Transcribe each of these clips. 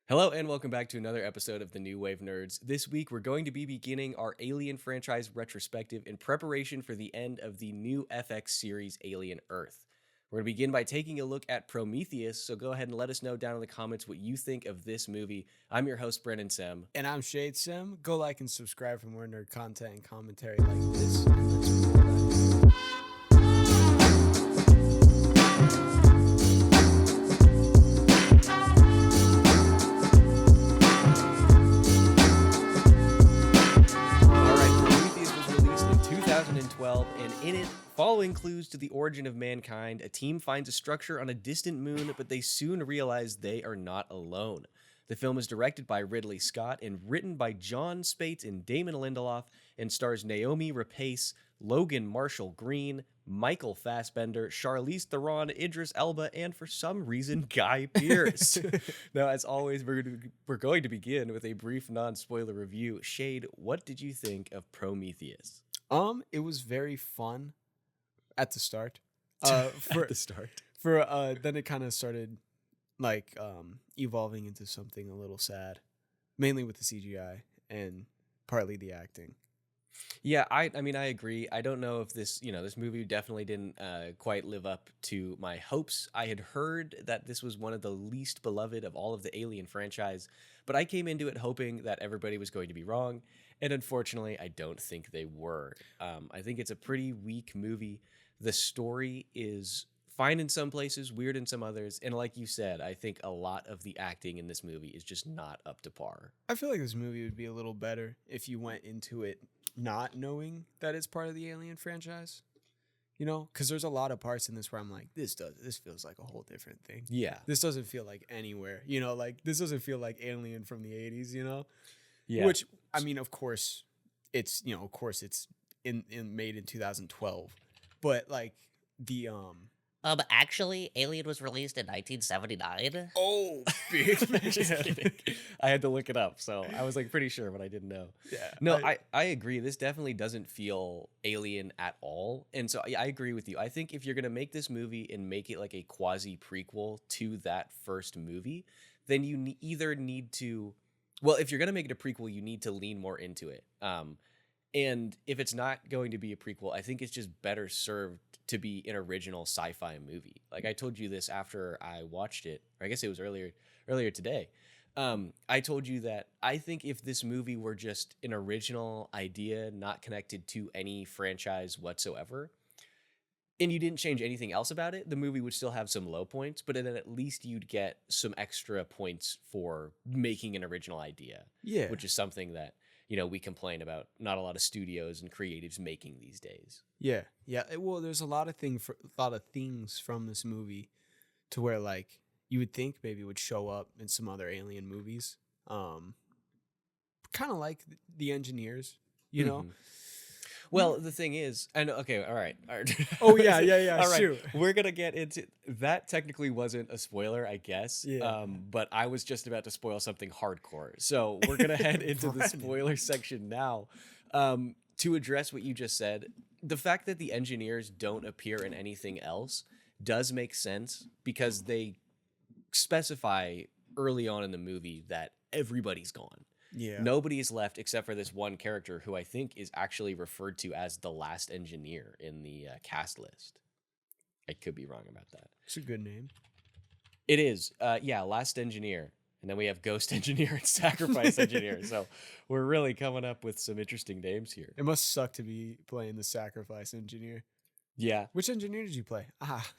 Hello and welcome back to another episode of the New Wave Nerds. This week we're going to be beginning our Alien franchise retrospective in preparation for the end of the new FX series Alien Earth. We're going to begin by taking a look at Prometheus, so go ahead and let us know down in the comments what you think of this movie. I'm your host, Brennan Sem. And I'm Shayde Sim. Go like and subscribe for more nerd content and commentary like this. And let's roll that. And in it, following clues to the origin of mankind, a team finds a structure on a distant moon, but they soon realize they are not alone. The film is directed by Ridley Scott and written by Spaihts and Damon Lindelof, and stars Naomi Rapace, Logan Marshall-Green, Michael Fassbender, Charlize Theron, Idris Elba, and for some reason, Guy Pearce. Now, as always, we're going to begin with a brief non-spoiler review. Shayde, what did you think of Prometheus? It was very fun at the start. Then It kind of started evolving into something a little sad, mainly with the CGI and partly the acting. Yeah, I mean, I agree. I don't know if this movie definitely didn't quite live up to my hopes. I had heard that this was one of the least beloved of all of the Alien franchise, but I came into it hoping that everybody was going to be wrong. And unfortunately, I don't think they were. I think it's a pretty weak movie. The story is fine in some places, weird in some others. And like you said, I think a lot of the acting in this movie is just not up to par. I feel like this movie would be a little better if you went into it not knowing that it's part of the Alien franchise. You know, because there's a lot of parts in this where I'm like, this feels like a whole different thing. Yeah. This doesn't feel like anywhere. You know, like this doesn't feel like Alien from the 80s, you know? Yeah. Which, I mean, of course it's in made in 2012, but like the Actually, Alien was released in 1979. oh big I had to look it up, so I was like pretty sure, but I didn't know. Yeah, no, I agree. This definitely doesn't feel Alien at all, and so I agree with you. I think if you're gonna make this movie and make it like a quasi prequel to that first movie, then you either need to. Well, if you're going to make it a prequel, you need to lean more into it. And if it's not going to be a prequel, I think it's just better served to be an original sci-fi movie. Like I told you this after I watched it, or I guess it was earlier today. I told you that I think if this movie were just an original idea, not connected to any franchise whatsoever, and you didn't change anything else about it, the movie would still have some low points, but then at least you'd get some extra points for making an original idea. Yeah. Which is something that, we complain about not a lot of studios and creatives making these days. Yeah. Well, there's a lot of things from this movie to where like you would think maybe would show up in some other Alien movies. Kind of like the engineers, you know. Well, the thing is, and okay, all right. Oh yeah. All right, shoot. we're gonna get into that. Technically, wasn't a spoiler, I guess. Yeah. But I was just about to spoil something hardcore, so we're gonna head into the spoiler section now. To address what you just said, the fact that the engineers don't appear in anything else does make sense because they specify early on in the movie that everybody's gone. Yeah. Nobody is left except for this one character who I think is actually referred to as the last engineer in the cast list. I could be wrong about that. It's a good name. It is. Last engineer. And then we have ghost engineer and sacrifice engineer. So we're really coming up with some interesting names here. It must suck to be playing the sacrifice engineer. Yeah. Which engineer did you play?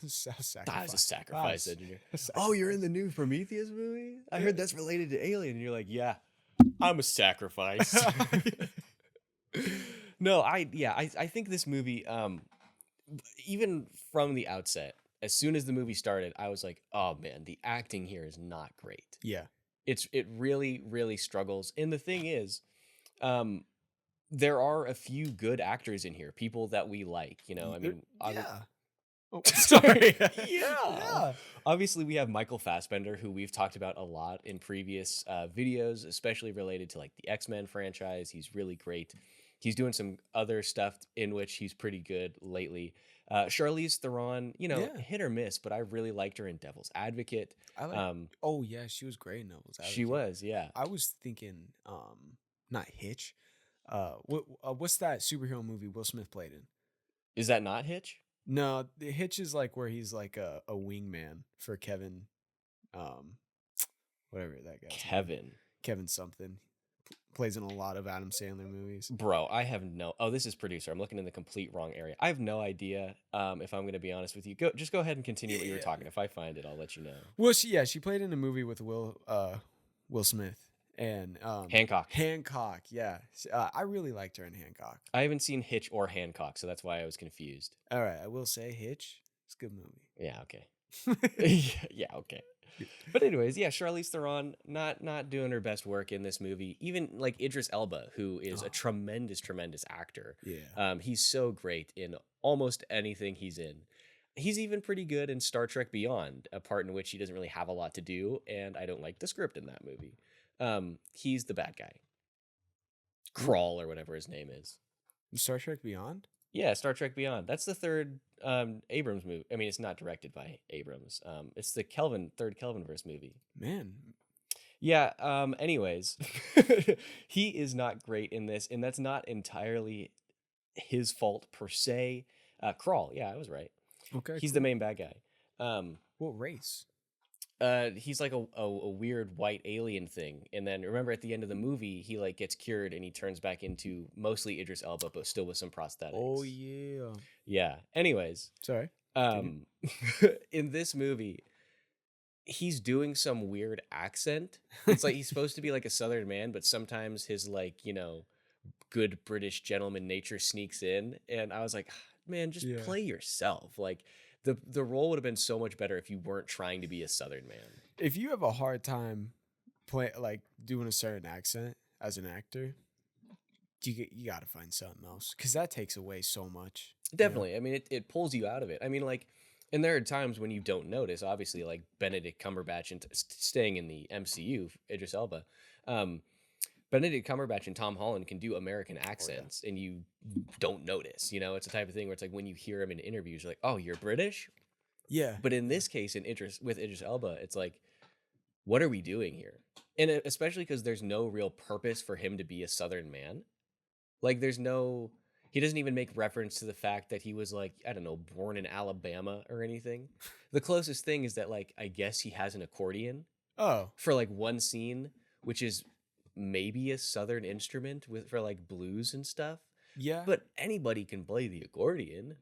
Sacrifice. That was a sacrifice engineer. Oh, you're in the new Prometheus movie? I heard that's related to Alien. And you're like, yeah. I'm a sacrifice. No, I think this movie, even from the outset, as soon as the movie started, I was like, oh man, the acting here is not great. Yeah. It really, really struggles. And the thing is, there are a few good actors in here, people that we like, I mean, yeah. Oh, sorry. Yeah. Obviously, we have Michael Fassbender, who we've talked about a lot in previous videos, especially related to like the X-Men franchise. He's really great. He's doing some other stuff in which he's pretty good lately. Charlize Theron, Yeah. hit or miss, but I really liked her in Devil's Advocate. I like. Oh yeah, she was great in Devil's She Advocate. was, yeah. I was thinking, not Hitch. What's that superhero movie Will Smith played in? Is that not Hitch? No, the Hitch is like where he's like a wingman for Kevin, whatever that guy's name. Kevin something. Plays in a lot of Adam Sandler movies. Bro, I have oh, this is producer. I'm looking in the complete wrong area. I have no idea. If I'm gonna be honest with you, just go ahead and continue what you were talking. If I find it, I'll let you know. Well, she played in a movie with Will Smith and Hancock. Hancock, yeah. I really liked her in Hancock. I haven't seen Hitch or Hancock, so that's why I was confused. All right, I will say Hitch. It's a good movie. Yeah, okay. Yeah, okay. But anyways, yeah, Charlize Theron not doing her best work in this movie. Even like Idris Elba, who is a tremendous actor. Yeah. He's so great in almost anything he's in. He's even pretty good in Star Trek Beyond, a part in which he doesn't really have a lot to do, and I don't like the script in that movie. He's the bad guy. Crawl or whatever his name is. Star Trek Beyond? Yeah, Star Trek Beyond. That's the third Abrams movie. I mean, it's not directed by Abrams. It's the third Kelvinverse movie. Man. Yeah, anyways, he is not great in this, and that's not entirely his fault per se. Crawl, yeah, I was right. Okay. He's the main bad guy. What race? He's like a weird white alien thing, and then remember at the end of the movie he like gets cured and he turns back into mostly Idris Elba but still with some prosthetics. Oh yeah. Yeah. Anyways, sorry. In this movie he's doing some weird accent. It's like he's supposed to be like a Southern man, but sometimes his like, good British gentleman nature sneaks in, and I was like, man, just play yourself. Like the role would have been so much better if you weren't trying to be a Southern man. If you have a hard time doing a certain accent as an actor, you got to find something else, because that takes away so much. Definitely. I mean, it pulls you out of it. I mean, like, and there are times when you don't notice, obviously, like Benedict Cumberbatch and staying in the MCU, Idris Elba, Benedict Cumberbatch and Tom Holland can do American accents, and you don't notice. It's the type of thing where it's like when you hear him in interviews, you're like, oh, you're British? Yeah. But in this case, with Idris Elba, it's like, what are we doing here? And especially because there's no real purpose for him to be a Southern man. Like, he doesn't even make reference to the fact that he was like, I don't know, born in Alabama or anything. The closest thing is that, like, I guess he has an accordion. Oh. For like one scene, which is maybe a Southern instrument for like blues and stuff. Yeah. But anybody can play the accordion.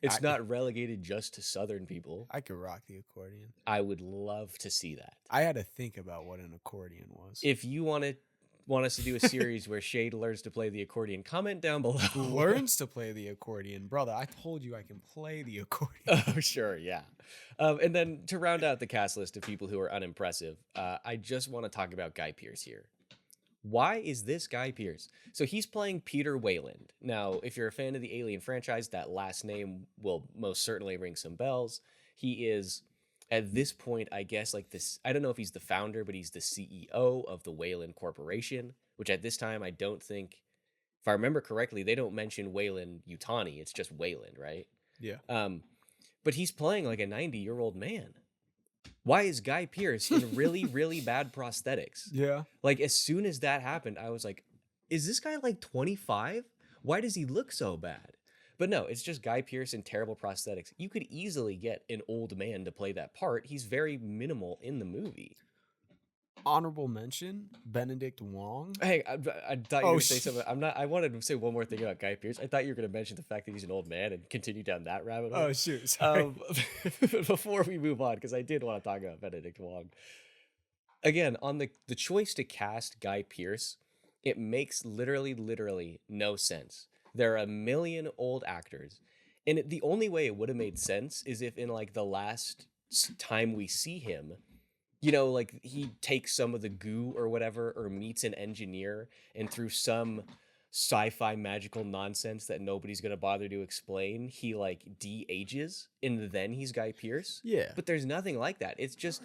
It's not relegated just to Southern people. I could rock the accordion. I would love to see that. I had to think about what an accordion was. If you want us to do a series where Shayde learns to play the accordion, comment down below. Learns to play the accordion. Brother, I told you I can play the accordion. Oh, sure, yeah. And then to round out the cast list of people who are unimpressive, I just want to talk about Guy Pearce here. Why is this Guy Pearce? So he's playing Peter Wayland. Now, if you're a fan of the Alien franchise, that last name will most certainly ring some bells. He is, at this point, I guess, like this, I don't know if he's the founder, but he's the CEO of the Wayland Corporation, which at this time, I don't think, if I remember correctly, they don't mention Wayland Yutani. It's just Wayland, right? Yeah. But he's playing like a 90-year-old man. Why is Guy Pearce in really, really bad prosthetics? Yeah. Like, as soon as that happened, I was like, is this guy like 25? Why does he look so bad? But no, it's just Guy Pearce in terrible prosthetics. You could easily get an old man to play that part. He's very minimal in the movie. Honorable mention, Benedict Wong. Hey, I thought you were going to say something. I wanted to say one more thing about Guy Pearce. I thought you were going to mention the fact that he's an old man and continue down that rabbit hole. Oh, shoot. Sorry. Before we move on, because I did want to talk about Benedict Wong. Again, on the choice to cast Guy Pearce, it makes literally no sense. There are a million old actors, and the only way it would have made sense is if in like the last time we see him, like he takes some of the goo or whatever, or meets an engineer, and through some sci-fi magical nonsense that nobody's going to bother to explain, he like de-ages, and then he's Guy Pearce. Yeah. But there's nothing like that. It's just,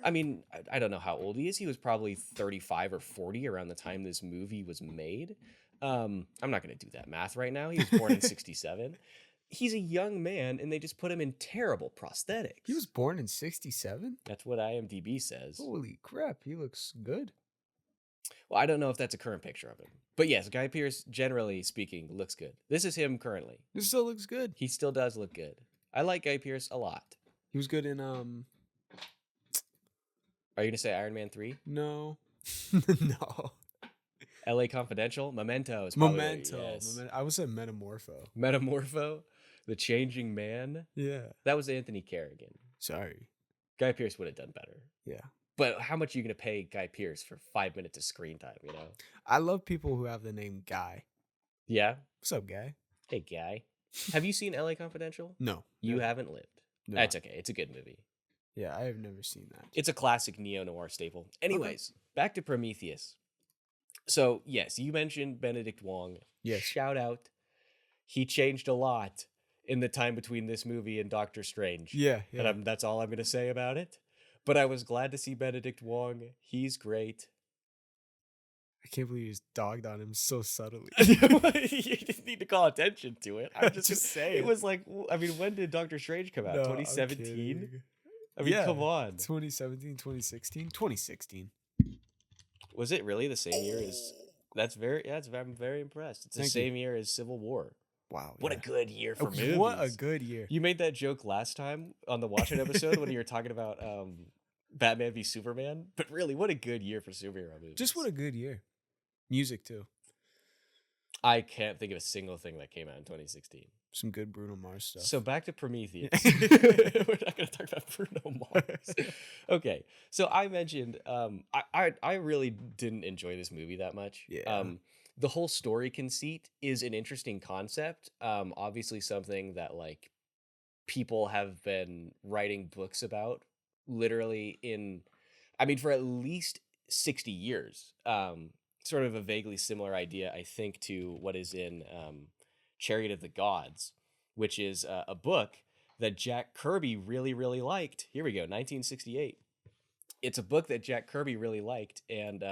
I mean, I don't know how old he is. He was probably 35 or 40 around the time this movie was made. I'm not going to do that math right now. He was born in 67. he's a young man, and they just put him in terrible prosthetics. He was born in 67? That's what IMDb says. Holy crap, he looks good. Well, I don't know if that's a current picture of him. But yes, Guy Pearce, generally speaking, looks good. This is him currently. This still looks good. He still does look good. I like Guy Pearce a lot. He was good in Are you gonna say Iron Man 3? no. No. LA Confidential? Memento is Memento. Yes. I would say Metamorpho. Metamorpho? The Changing Man? Yeah. That was Anthony Carrigan. Sorry. Guy Pearce would have done better. Yeah. But how much are you gonna pay Guy Pearce for 5 minutes of screen time, you know? I love people who have the name Guy. Yeah? What's up, Guy? Hey, Guy. Have you seen LA Confidential? No. You no, haven't lived. no. That's okay. It's a good movie. Yeah, I have never seen that. It's a classic neo-noir staple. Anyways, back to Prometheus. So, yes, you mentioned Benedict Wong. Yes. Shout out. He changed a lot in the time between this movie and Doctor Strange. Yeah. And that's all I'm going to say about it. But I was glad to see Benedict Wong. He's great. I can't believe you just dogged on him so subtly. You didn't need to call attention to it. I'm just saying. It was like, I mean, when did Doctor Strange come out? 2017? I mean, come on. 2017, 2016? 2016. Was it really the same year as... I'm very impressed. It's the same year as Civil War. Wow. What a good year for movies. What a good year. You made that joke last time on the Watchmen episode when you were talking about Batman v Superman. But really, what a good year for superhero movies. Just what a good year. Music, too. I can't think of a single thing that came out in 2016. Some good Bruno Mars stuff. So back to Prometheus. We're not going to talk about Bruno Mars. Okay. So I mentioned I really didn't enjoy this movie that much. Yeah. The whole story conceit is an interesting concept. Obviously something that like people have been writing books about literally for at least 60 years. Sort of a vaguely similar idea, I think, to what is in Chariot of the Gods, which is a book that Jack Kirby really, really liked. Here we go, 1968. It's a book that Jack Kirby really liked, and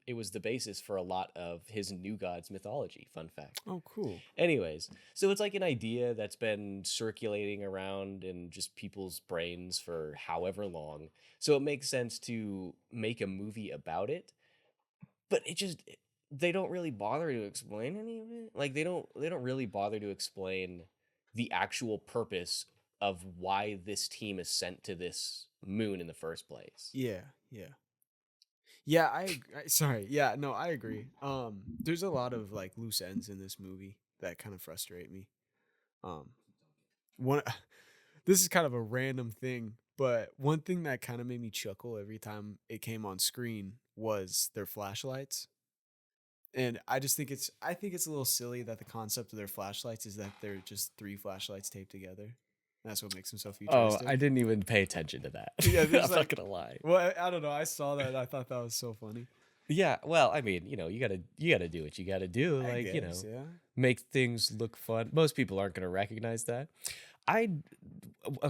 it was the basis for a lot of his New Gods mythology. Fun fact. Oh, cool. Anyways, so it's like an idea that's been circulating around in just people's brains for however long. So it makes sense to make a movie about it. But they don't really bother to explain any of it. Like they don't really bother to explain the actual purpose of why this team is sent to this moon in the first place. Yeah. Yeah, sorry. Yeah, no, I agree. There's a lot of like loose ends in this movie that kind of frustrate me. This is kind of a random thing, but one thing that kind of made me chuckle every time it came on screen was their flashlights. And I think it's a little silly that the concept of their flashlights is that they're just 3 flashlights taped together. That's what makes them so futuristic. Oh, I didn't even pay attention to that. Yeah, I'm not gonna lie. Well, I don't know. I saw that and I thought that was so funny. Yeah, well, I mean, you gotta do what you gotta do. I Like, guess, yeah. make things look fun. Most people aren't gonna recognize that.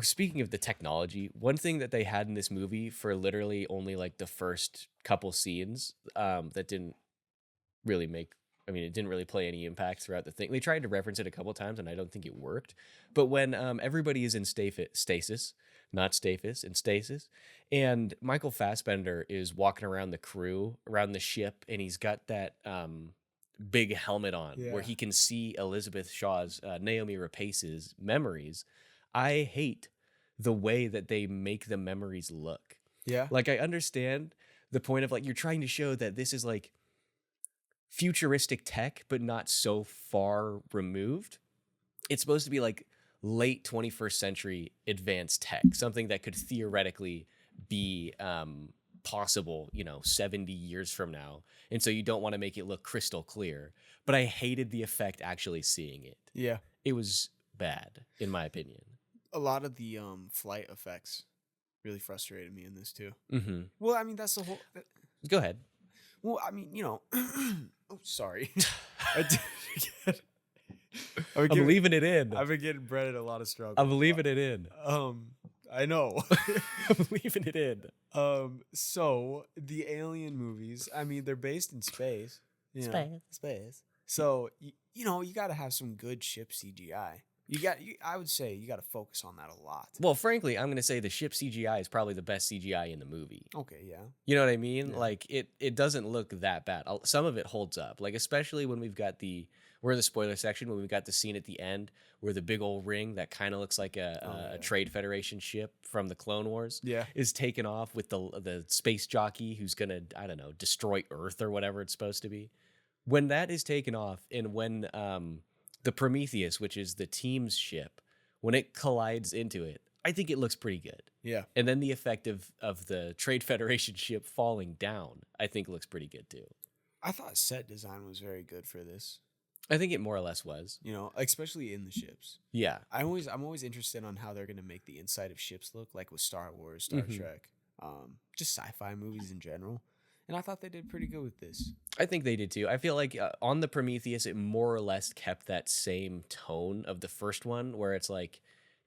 Speaking of the technology, one thing that they had in this movie for literally only like the first couple scenes, that didn't really it didn't really play any impact throughout the thing. They tried to reference it a couple times and I don't think it worked. But when everybody is in stasis, not stasis, in stasis, and Michael Fassbender is walking around the crew, around the ship, and he's got that big helmet on where he can see Elizabeth Shaw's, Naomi Rapace's memories. I hate the way that they make the memories look. Yeah. Like, I understand the point of like, you're trying to show that this is like futuristic tech, but not so far removed. It's supposed to be like late 21st century advanced tech, something that could theoretically be possible, 70 years from now. And so you don't want to make it look crystal clear. But I hated the effect actually seeing it. Yeah. It was bad, in my opinion. A lot of the flight effects really frustrated me in this too. Mm-hmm. Well, I mean, that's the whole... Go ahead. Well, I mean, oh, sorry. I'm leaving it in. I've been getting Brennan a lot of struggle. I'm leaving it in. I know. I'm leaving it in. So the Alien movies, I mean, they're based in space. Space. Space. So, you got to have some good ship CGI. I would say you got to focus on that a lot. Well, frankly, I'm going to say the ship CGI is probably the best CGI in the movie. Okay, yeah. You know what I mean? Yeah. Like it doesn't look that bad. Some of it holds up. Like especially when we're in the spoiler section when we've got the scene at the end where the big old ring that kind of looks like a Trade Federation ship from the Clone Wars is taken off with the space jockey who's going to, I don't know, destroy Earth or whatever it's supposed to be. When that is taken off and when the Prometheus, which is the team's ship, when it collides into it, I think it looks pretty good. Yeah. And then the effect of the Trade Federation ship falling down, I think looks pretty good too. I thought set design was very good for this. I think it more or less was. You know, especially in the ships. Yeah. I'm always interested on how they're going to make the inside of ships look, like with Star Wars, Star Trek, just sci-fi movies in general. And I thought they did pretty good with this. I think they did too. I feel like on the Prometheus, it more or less kept that same tone of the first one, where it's like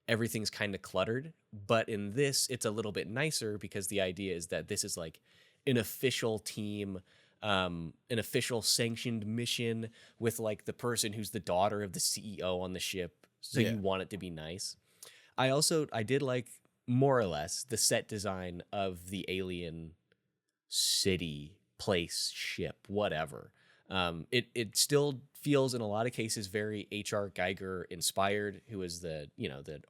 everything's kind of cluttered. But in this, it's a little bit nicer because the idea is that this is like an official team, an official sanctioned mission with like the person who's the daughter of the CEO on the ship. So you want it to be nice. I did like more or less the set design of the alien city, place, ship, whatever. It still feels in a lot of cases very H.R. Geiger inspired, who is the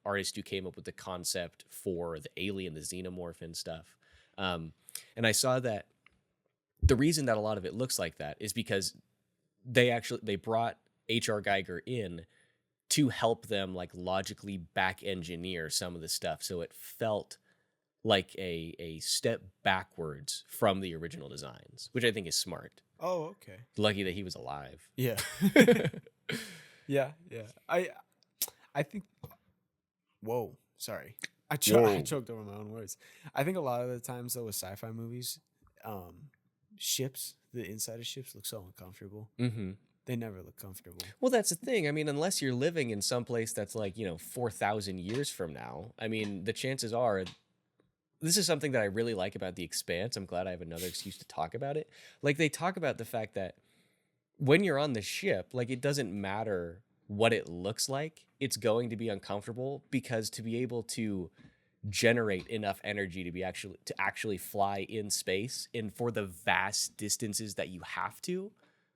artist who came up with the concept for the alien, the xenomorph and stuff. And I saw that the reason that a lot of it looks like that is because they brought H.R. Geiger in to help them like logically back engineer some of the stuff. So it felt like a step backwards from the original designs, which I think is smart. Oh, okay. Lucky that he was alive. Yeah. yeah. I think. Whoa, sorry. I choked over my own words. I think a lot of the times though with sci-fi movies, ships, the inside of ships look so uncomfortable. Mm-hmm. They never look comfortable. Well, that's the thing. I mean, unless you're living in some place that's like 4,000 years from now, I mean, the chances are. This is something that I really like about The Expanse. I'm glad I have another excuse to talk about it. Like, they talk about the fact that when you're on the ship, like, it doesn't matter what it looks like. It's going to be uncomfortable because to be able to generate enough energy to actually fly in space and for the vast distances that you have to,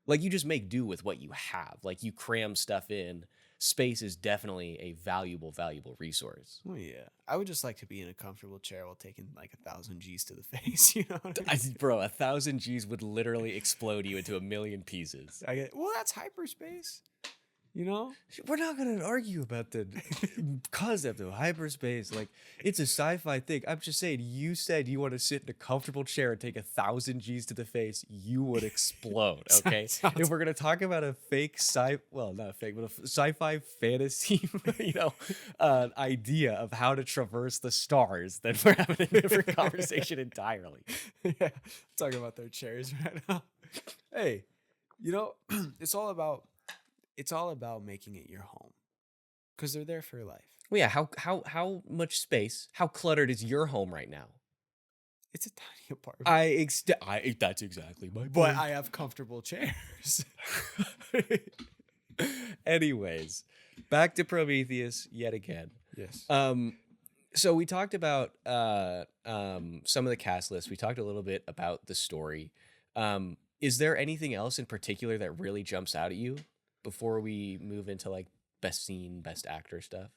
like, you just make do with what you have. Like, you cram stuff in. Space is definitely a valuable resource. Oh yeah, I would just like to be in a comfortable chair while taking like 1,000 G's to the face. You know, what I mean? Bro, 1,000 G's would literally explode you into a million pieces. Well, that's hyperspace. You know, we're not going to argue about the concept of hyperspace. Like, it's a sci-fi thing. I'm just saying, you said you want to sit in a comfortable chair and take 1,000 G's to the face, you would explode. Okay, if we're going to talk about a fake not fake, but a sci-fi fantasy, idea of how to traverse the stars, then we're having a different conversation entirely. Yeah, talking about their chairs right now. Hey, it's all about making it your home, because they're there for life. Well, yeah. How much space? How cluttered is your home right now? It's a tiny apartment. That's exactly my point. But I have comfortable chairs. Anyways, back to Prometheus yet again. Yes. So we talked about some of the cast lists. We talked a little bit about the story. Is there anything else in particular that really jumps out at you before we move into like best scene, best actor stuff?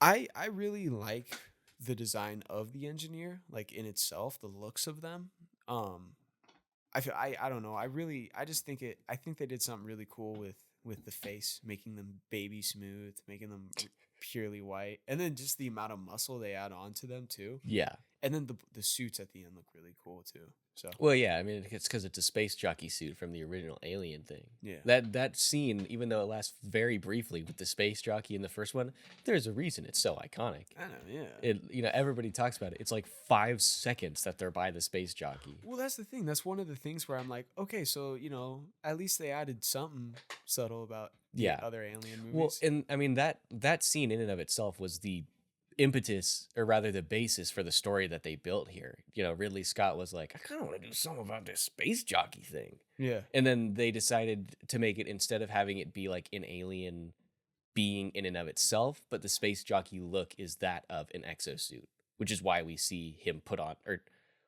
I really like the design of the engineer, like in itself, the looks of them. I don't know. I think they did something really cool with the face, making them baby smooth, making them purely white, and then just the amount of muscle they add on to them too. Yeah. And then the suits at the end look really cool too. So well, yeah, I mean, it's because it's a space jockey suit from the original Alien thing. Yeah, that scene, even though it lasts very briefly with the space jockey in the first one, there's a reason it's so iconic. I know, yeah. It everybody talks about it. It's like 5 seconds that they're by the space jockey. Well, that's the thing. That's one of the things where I'm like, okay, so at least they added something subtle about the other Alien movies. Well, and I mean that scene in and of itself was the impetus, or rather the basis for the story that they built here. Ridley Scott was like, I kind of want to do something about this space jockey thing. Yeah. And then they decided to make it, instead of having it be like an alien being in and of itself, but the space jockey look is that of an exosuit, which is why we see him put on, or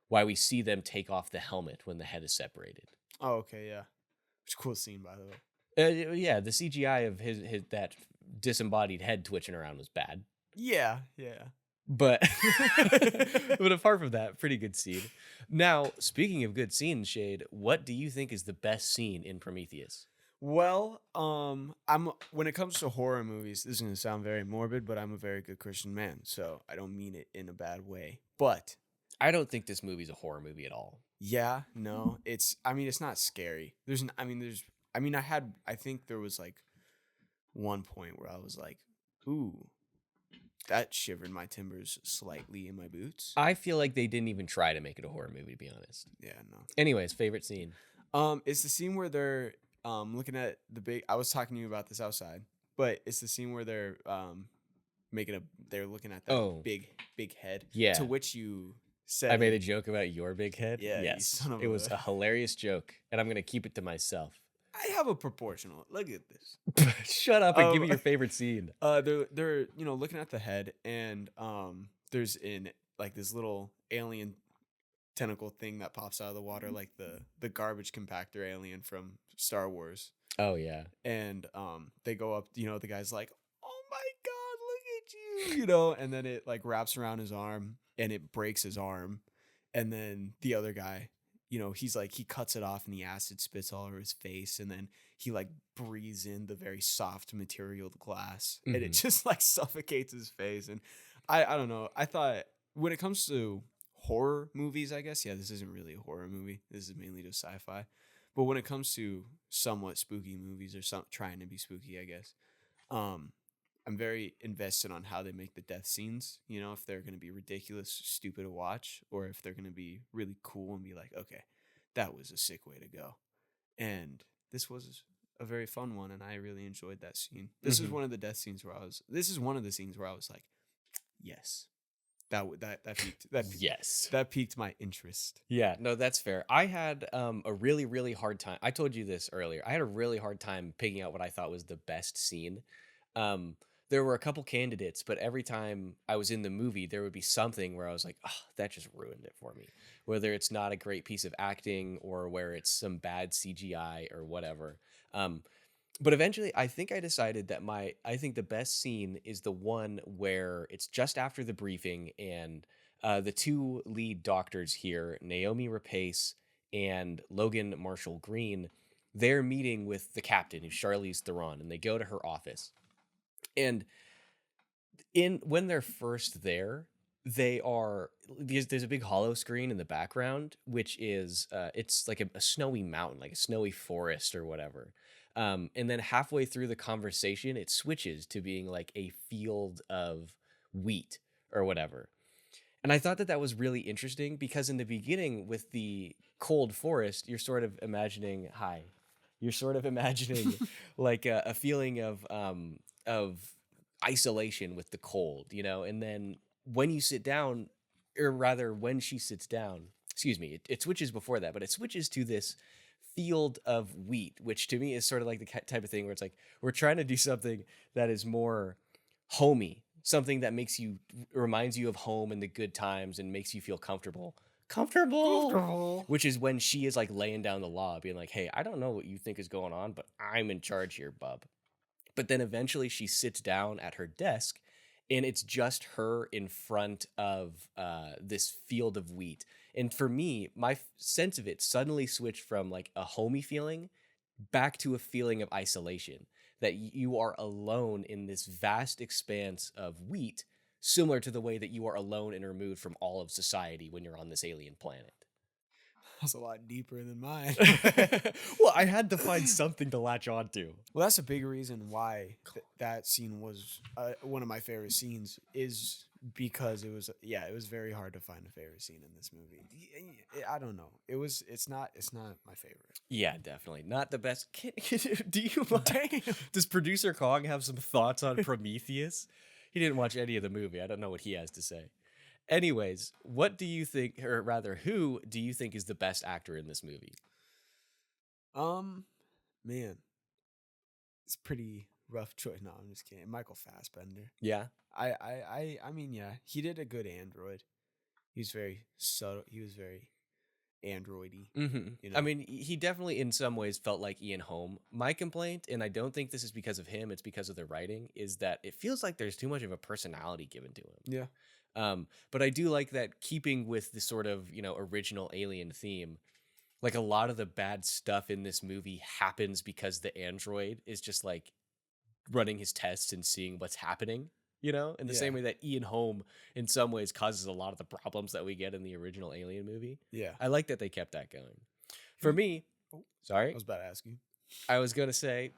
why we see them take off the helmet when the head is separated. Oh, okay, yeah. It's a cool scene, by the way. Yeah, the CGI of his that disembodied head twitching around was bad. Yeah. But but apart from that, pretty good scene. Now, speaking of good scenes, Shade, what do you think is the best scene in Prometheus? Well, I'm when it comes to horror movies, this is gonna sound very morbid, but I'm a very good Christian man, so I don't mean it in a bad way. But I don't think this movie's a horror movie at all. yeah, no, it's not scary. I think there was like one point where I was like, ooh, that shivered my timbers slightly in my boots. I feel like they didn't even try to make it a horror movie, to be honest. Yeah, no. Anyways, favorite scene. It's the scene where they're looking at the big. I was talking to you about this outside, but it's the scene where they're they're looking at that big head. Yeah. To which you said I made a joke about your big head. Yeah, you Yes. son of It was a- a hilarious joke, and I'm gonna keep it to myself. I have a proportional. Look at this. Shut up and give me your favorite scene. They're looking at the head, and there's this little alien tentacle thing that pops out of the water, like the garbage compactor alien from Star Wars. Oh yeah. And they go up. The guy's like, "Oh my god, look at you!" And then it like wraps around his arm, and it breaks his arm, and then the other guy. He's like, he cuts it off and the acid spits all over his face. And then he like breathes in the very soft material glass and it just like suffocates his face. And I don't know. I thought when it comes to horror movies, I guess, yeah, this isn't really a horror movie. This is mainly just sci-fi. But when it comes to somewhat spooky movies or trying to be spooky, I guess, I'm very invested on how they make the death scenes, if they're going to be ridiculous, stupid to watch, or if they're going to be really cool and be like, okay, that was a sick way to go. And this was a very fun one, and I really enjoyed that scene. This is one of the death scenes this is one of the scenes where I was like, yes, that piqued my interest. Yeah, no, that's fair. I had a really, really hard time. I told you this earlier. I had a really hard time picking out what I thought was the best scene. There were a couple candidates, but every time I was in the movie, there would be something where I was like, oh, that just ruined it for me. Whether it's not a great piece of acting or where it's some bad CGI or whatever. But eventually, I think I decided that I think the best scene is the one where it's just after the briefing and the two lead doctors here, Naomi Rapace and Logan Marshall-Green, they're meeting with the captain, who's Charlize Theron, and they go to her office. And when they're first there, there's a big hollow screen in the background, which is it's like a snowy mountain, like a snowy forest or whatever. And then halfway through the conversation, it switches to being like a field of wheat or whatever. And I thought that was really interesting because in the beginning with the cold forest, you're sort of imagining like a feeling of isolation with the cold, and then when you sit down, or rather when she sits down, it switches before that, but it switches to this field of wheat, which to me is sort of like the type of thing where it's like, we're trying to do something that is more homey, something that reminds you of home and the good times and makes you feel comfortable, which is when she is like laying down the law, being like, hey, I don't know what you think is going on, but I'm in charge here, bub. But then eventually she sits down at her desk and it's just her in front of this field of wheat. And for me, my sense of it suddenly switched from like a homey feeling back to a feeling of isolation, that you are alone in this vast expanse of wheat, similar to the way that you are alone and removed from all of society when you're on this alien planet. That's a lot deeper than mine. Well, I had to find something to latch on to. Well, that's a big reason why that scene was one of my favorite scenes, is because it was very hard to find a favorite scene in this movie. I don't know. It's not my favorite. Yeah, definitely not the best. Do you mind? Does producer Kong have some thoughts on Prometheus? He didn't watch any of the movie. I don't know what he has to say. Anyways, what do you think, or rather, who do you think is the best actor in this movie? Man, it's pretty rough choice. No, I'm just kidding. Michael Fassbender. Yeah. I mean, yeah, he did a good android. He was very subtle. He was very androidy. Mm-hmm. You know? I mean, he definitely in some ways felt like Ian Holm. My complaint, and I don't think this is because of him, it's because of the writing, is that it feels like there's too much of a personality given to him. Yeah. But I do like that, keeping with the sort of, original Alien theme, like a lot of the bad stuff in this movie happens because the android is just like running his tests and seeing what's happening, in the same way that Ian Holm in some ways causes a lot of the problems that we get in the original Alien movie. Yeah. I like that they kept that going. For me, sorry, I was about to ask you. I was going to say,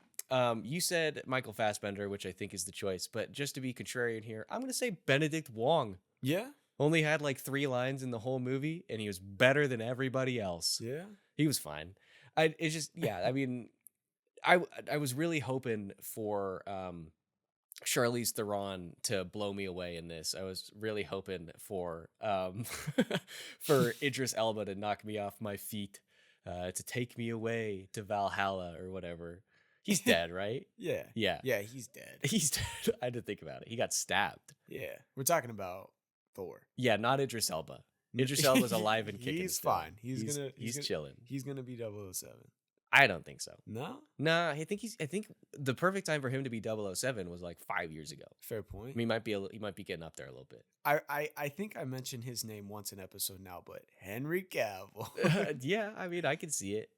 you said Michael Fassbender, which I think is the choice, but just to be contrarian here, I'm going to say Benedict Wong. Yeah. Only had like 3 lines in the whole movie, and he was better than everybody else. Yeah. He was fine. I mean, I was really hoping for Charlize Theron to blow me away in this. I was really hoping for for Idris Elba to knock me off my feet, to take me away to Valhalla or whatever. He's dead, right? Yeah. Yeah. Yeah, he's dead. He's dead. I had to think about it. He got stabbed. Yeah. We're talking about Thor. Yeah, not Idris Elba. Idris Elba's alive and kicking. He's still. fine. He's chilling. He's gonna be 007. I don't think so. No? Nah, I think the perfect time for him to be 007 was like 5 years ago. Fair point. I mean, he might be getting up there a little bit. I think I mentioned his name once an episode now, but Henry Cavill. Yeah, I mean, I can see it.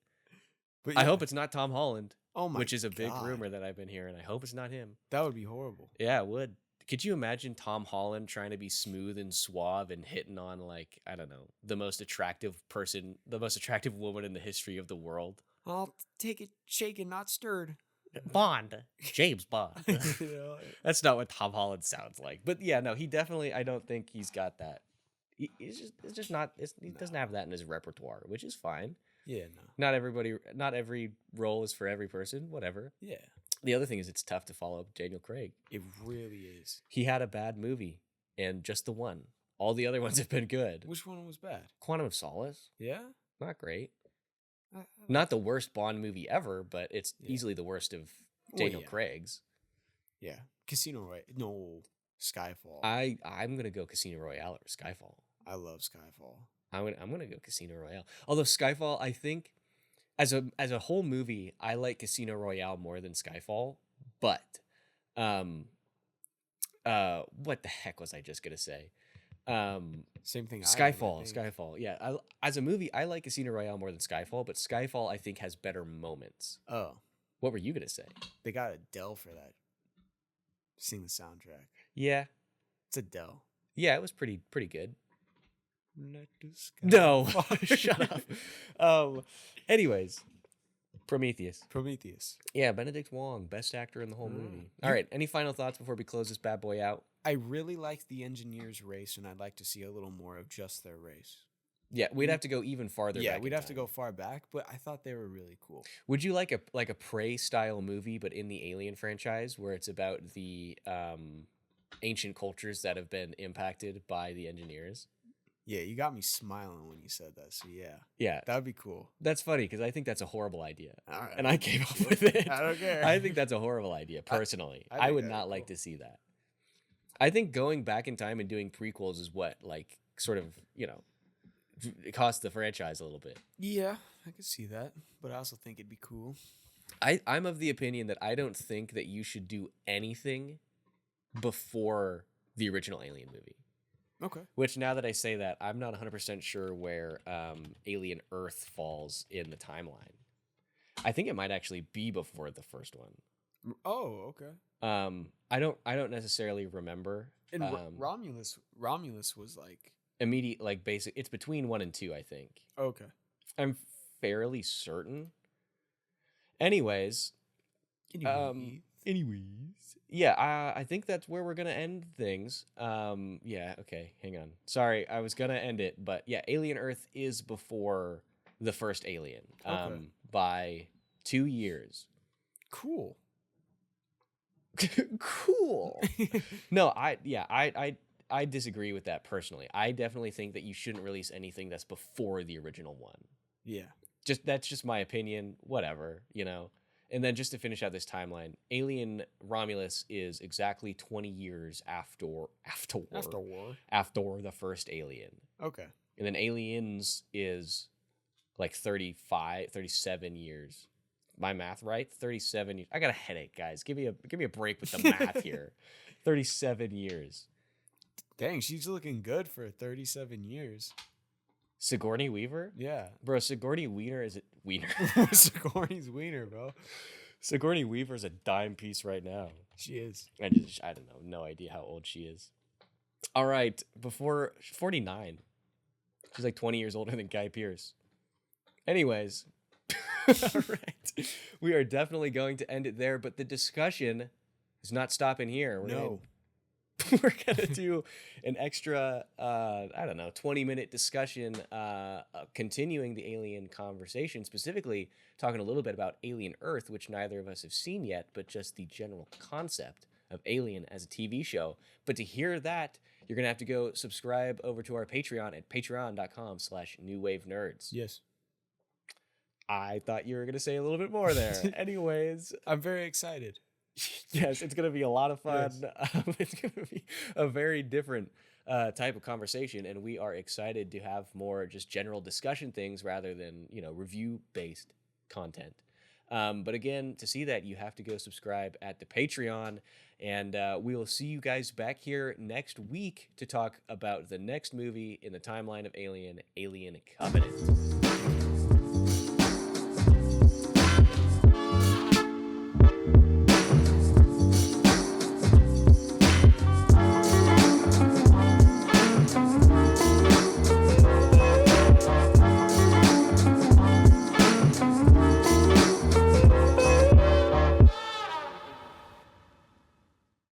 But I hope it's not Tom Holland. Oh my which is a big God. rumor that I've been hearing. I hope it's not him. That would be horrible. Yeah, it would. Could you imagine Tom Holland trying to be smooth and suave and hitting on, like, I don't know, the most attractive woman in the history of the world? I'll take it shaken, not stirred. Bond. James Bond. You know? That's not what Tom Holland sounds like. But yeah, no, he definitely, I don't think he's got that. He doesn't have that in his repertoire, which is fine. Yeah, no. Not every role is for every person, whatever. Yeah. The other thing is it's tough to follow up Daniel Craig. It really is. He had a bad movie, and just the one. All the other ones have been good. Which one was bad? Quantum of Solace, Yeah? not great. Not the worst Bond movie ever, but it's easily the worst of Daniel Craig's. Yeah. Casino Royale. No, Skyfall. I'm gonna go Casino Royale or Skyfall. I love Skyfall. I'm gonna go Casino Royale. Although Skyfall, I think, as a whole movie, I like Casino Royale more than Skyfall. But, what the heck was I just gonna say? Same thing. Skyfall. Yeah, as a movie, I like Casino Royale more than Skyfall. But Skyfall, I think, has better moments. Oh, What were you gonna say? they got Adele for that. Sing the soundtrack. Yeah, It's Adele. yeah, it was pretty good. Let the sky No, fall. shut up. Anyways, Prometheus. Prometheus. Yeah, Benedict Wong, best actor in the whole movie. All right, any final thoughts before we close this bad boy out? I really like the engineers' race, and I'd like to see a little more of just their race. Yeah, we'd have to go even farther. Yeah, back we'd in have to time. go far back, but I thought they were really cool. Would you like a Prey style movie, but in the Alien franchise, where it's about the ancient cultures that have been impacted by the engineers? Yeah, you got me smiling when you said that, so yeah. Yeah, That would be cool. that's funny because I think that's a horrible idea, All right. and I came up with it. I don't care. I think that's a horrible idea, personally. I I think would that'd not be like cool. to see that. I think going back in time and doing prequels is what, like, sort of, it costs the franchise a little bit. Yeah, I could see that, but I also think it'd be cool. I'm of the opinion that I don't think that you should do anything before the original Alien movie. Okay. Which, now that I say that, I'm not 100% sure where Alien Earth falls in the timeline. I think it might actually be before the first one. Oh, okay. I don't necessarily remember. And Romulus was like Immediate, like, basic. It's between 1 and 2, I think. okay. I'm fairly certain. Anyways, yeah, I think that's where we're gonna end things. Yeah, okay, hang on. Sorry, I was gonna end it, but yeah, Alien Earth is before the first Alien, Okay. by 2 years. Cool. Cool. No, I disagree with that personally. I definitely think that you shouldn't release anything that's before the original one. Yeah. That's just my opinion. Whatever, And then just to finish out this timeline, Alien Romulus is exactly 20 years after the first Alien. Okay. And then Aliens is like 37 years. My math right? 37 years. I got a headache, guys. Give me a break with the math here. 37 years. Dang, she's looking good for 37 years. Sigourney Weaver? Yeah. Bro, Sigourney Weaver is Wiener. Sigourney's wiener, bro. Sigourney Weaver is a dime piece right now. She is. I don't know. No idea how old she is. All right. Before 49. She's like 20 years older than Guy Pearce. Anyways. All right. We are definitely going to end it there, but the discussion is not stopping here. We're gonna do an extra 20-minute discussion continuing the Alien conversation, specifically talking a little bit about Alien Earth, which neither of us have seen yet, but just the general concept of Alien as a TV show. But to hear that, you're gonna have to go subscribe over to our Patreon at patreon.com/newwavenerds. Yes. I thought you were gonna say a little bit more there. Anyways, I'm very excited. Yes, it's going to be a lot of fun. Yes. It's going to be a very different type of conversation, and we are excited to have more just general discussion things rather than, review-based content. But again, to see that, you have to go subscribe at the Patreon, and we will see you guys back here next week to talk about the next movie in the timeline of Alien Covenant.